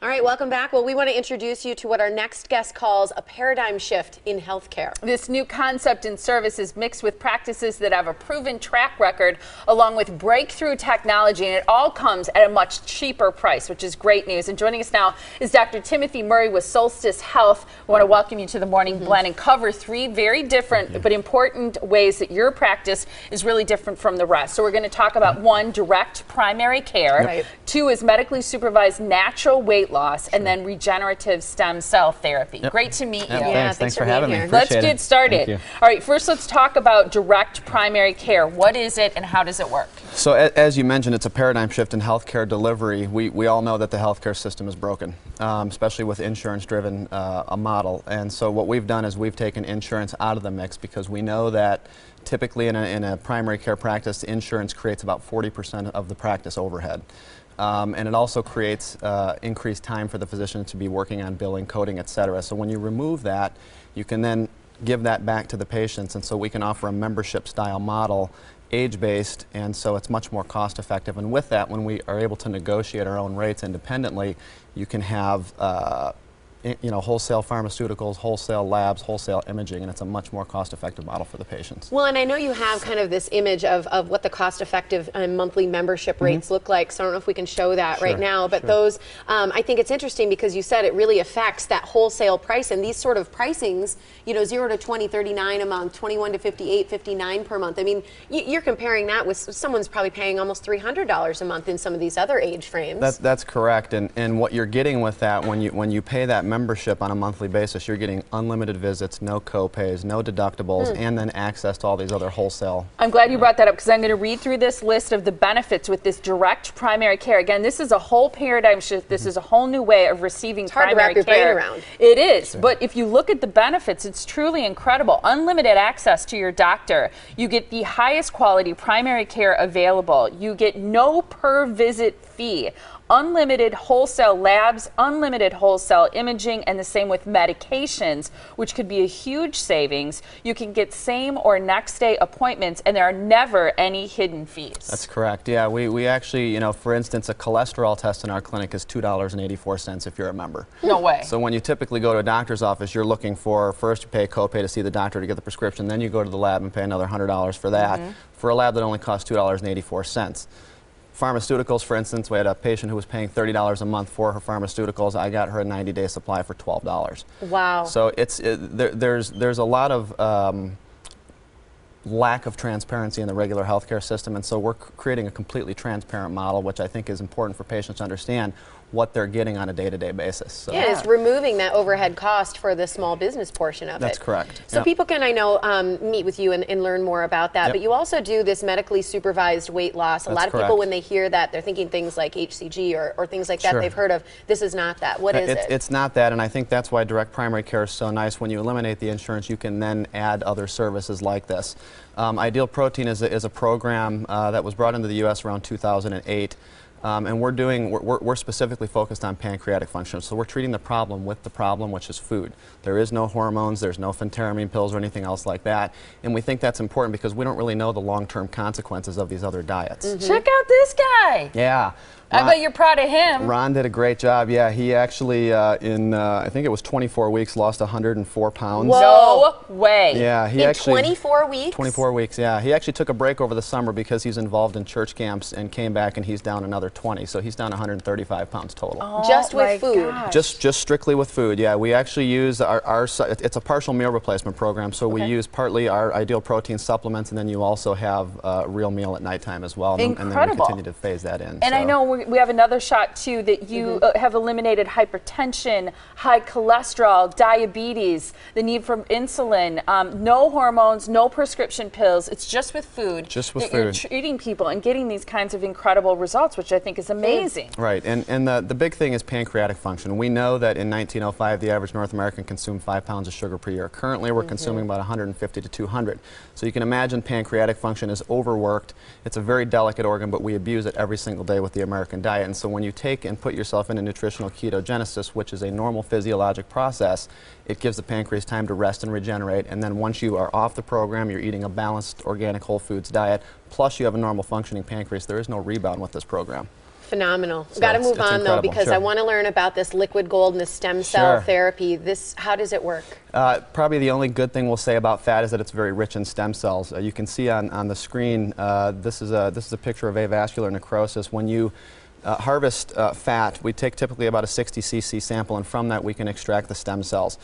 All right, welcome back. Well, we want to introduce you to what our next guest calls a paradigm shift in healthcare. This new concept and service is mixed with practices that have a proven track record along with breakthrough technology, and it all comes at a much cheaper price, which is great news. And joining us now is Dr. Timothy Murray with Solstice Health. We want to welcome you to the Morning Blend and cover three very different but important ways that your practice is really different from the rest. So we're going to talk about one, direct primary care. Right. Two is medically supervised natural weight loss, and then regenerative stem cell therapy. Great to meet you. Yeah, thanks for having me. Let's get started. All right, first let's talk about direct primary care. What is it and how does it work? So as you mentioned, it's a paradigm shift in healthcare delivery. We all know that the healthcare system is broken, especially with insurance-driven a model. And so what we've done is we've taken insurance out of the mix because we know that typically in a primary care practice, insurance creates about 40% of the practice overhead. And it also creates increased time for the physician to be working on billing, coding, et cetera. So when you remove that, you can then give that back to the patients, and so we can offer a membership-style model, age-based, and so it's much more cost-effective. And with that, when we are able to negotiate our own rates independently, you can have wholesale pharmaceuticals, wholesale labs, wholesale imaging, and it's a much more cost-effective model for the patients. Well, and I know you have kind of this image of what the cost-effective monthly membership rates look like, so I don't know if we can show that right now, but those, I think it's interesting because you said it really affects that wholesale price, and these sort of pricings, you know, 0 to 20, 39 a month, 21 to 58, 59 per month. I mean, you're comparing that with someone's probably paying almost $300 a month in some of these other age frames. That's correct, and what you're getting with that when you pay that membership on a monthly basis, you're getting unlimited visits, no co-pays, no deductibles, and then access to all these other wholesale. I'm glad you brought that up because I'm going to read through this list of the benefits with this direct primary care. Again, this is a whole paradigm shift. This is a whole new way of receiving primary care. It's hard to wrap your brain around. It is, but if you look at the benefits, it's truly incredible. Unlimited access to your doctor. You get the highest quality primary care available. You get no per visit fee. Unlimited wholesale labs, unlimited wholesale imaging, and the same with medications, which could be a huge savings. You can get same or next day appointments, and there are never any hidden fees. That's correct. Yeah, we actually, for instance, a cholesterol test in our clinic is $2.84 if you're a member. No way. So when you typically go to a doctor's office, you're looking for, first you pay a copay to see the doctor to get the prescription, then you go to the lab and pay another $100 for that, for a lab that only costs $2.84. Pharmaceuticals, for instance, we had a patient who was paying $30 a month for her pharmaceuticals. I got her a 90-day supply for $12. Wow. So there's a lot of lack of transparency in the regular healthcare system, and so we're creating a completely transparent model, which I think is important for patients to understand what they're getting on a day-to-day basis. So. Yeah, it's removing that overhead cost for the small business portion of it. That's correct. So people can, I know, meet with you and learn more about that, but you also do this medically supervised weight loss. A lot of people, when they hear that, they're thinking things like HCG or things like that they've heard of. This is not that. What is it? It's not that, and I think that's why direct primary care is so nice. When you eliminate the insurance, you can then add other services like this. Ideal Protein is a program that was brought into the U.S. around 2008. And we're specifically focused on pancreatic function. So we're treating the problem with the problem, which is food. There is no hormones, there's no phentermine pills or anything else like that. And we think that's important because we don't really know the long-term consequences of these other diets. Check out this guy. Yeah. I bet you're proud of him. Ron did a great job. Yeah, he actually, I think it was 24 weeks, lost 104 pounds. Whoa. No way. Yeah, he in actually 24 weeks? 24 weeks, yeah. He actually took a break over the summer because he's involved in church camps and came back and he's down another 20. So he's down 135 pounds total. Oh, just with food? Gosh. Just strictly with food, yeah. We actually use it's a partial meal replacement program, so we use partly our Ideal Protein supplements, and then you also have a real meal at nighttime as well. Incredible. And then we continue to phase that in. And I know we have another shot too that you have eliminated hypertension, high cholesterol, diabetes, the need for insulin, no hormones, no prescription pills. It's just with food. Just with that food. You're treating people and getting these kinds of incredible results, which I think is amazing. Right, and the big thing is pancreatic function. We know that in 1905 the average North American consumed 5 pounds of sugar per year. Currently we're consuming about 150 to 200. So you can imagine pancreatic function is overworked. It's a very delicate organ, but we abuse it every single day with the American diet. And so when you take and put yourself in a nutritional ketogenesis, which is a normal physiologic process, it gives the pancreas time to rest and regenerate, and then once you are off the program, you're eating a balanced organic whole foods diet, plus you have a normal functioning pancreas, there is no rebound with this program. Phenomenal. So Got to move it's on though, incredible. because Sure. I want to learn about this liquid gold and this stem cell Sure. therapy. How does it work? Probably the only good thing we'll say about fat is that it's very rich in stem cells. You can see on the screen, this is a picture of avascular necrosis. When you harvest fat, we take typically about a 60 cc sample, and from that we can extract the stem cells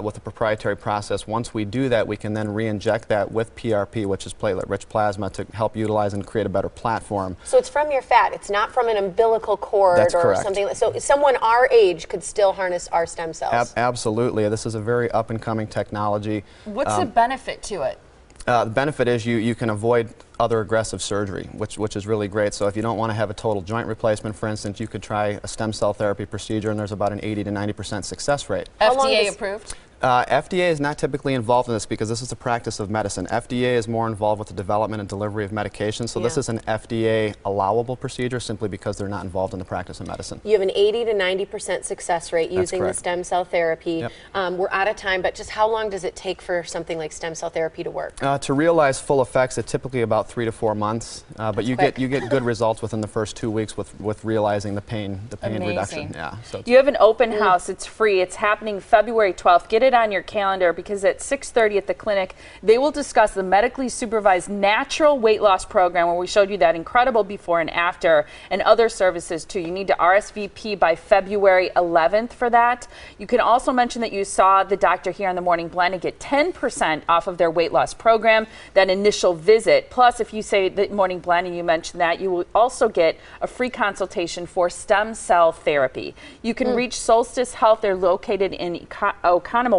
with a proprietary process. Once we do that, we can then re-inject that with PRP, which is platelet-rich plasma, to help utilize and create a better platform. So it's from your fat. It's not from an umbilical cord That's or correct. something. So someone our age could still harness our stem cells. Absolutely. This is a very up-and-coming technology. What's the benefit to it? The benefit is you can avoid other aggressive surgery, which is really great. So if you don't want to have a total joint replacement, for instance, you could try a stem cell therapy procedure, and there's about an 80 to 90% success rate. FDA approved? FDA is not typically involved in this because this is the practice of medicine. FDA is more involved with the development and delivery of medications, so this is an FDA allowable procedure simply because they're not involved in the practice of medicine. You have an 80 to 90% success rate using the correct. stem cell therapy. Yep. We're out of time, but just how long does it take for something like stem cell therapy to work? To realize full effects, it's typically about 3 to 4 months, but you quick. get good results within the first 2 weeks with realizing the pain Amazing. reduction. Yeah. So You have an open house. It's free. It's happening February 12th. Get it on your calendar, because at 6:30 at the clinic, they will discuss the medically supervised natural weight loss program, where we showed you that incredible before and after, and other services too. You need to RSVP by February 11th for that. You can also mention that you saw the doctor here on the Morning Blend and get 10% off of their weight loss program, that initial visit. Plus, if you say the Morning Blend and you mention that, you will also get a free consultation for stem cell therapy. You can reach Solstice Health. They're located in Oconomowoc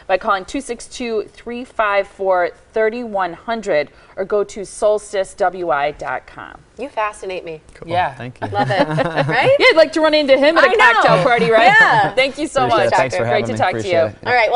by calling 262-354-3100 or go to solsticewi.com. You fascinate me. cool. Yeah. Thank you. Love it. Right? Yeah, I'd like to run into him at a I know. cocktail party, right? Yeah. Thank you so Appreciate much. it. Thanks for Great having to me. talk to Appreciate you. it. All right. Well,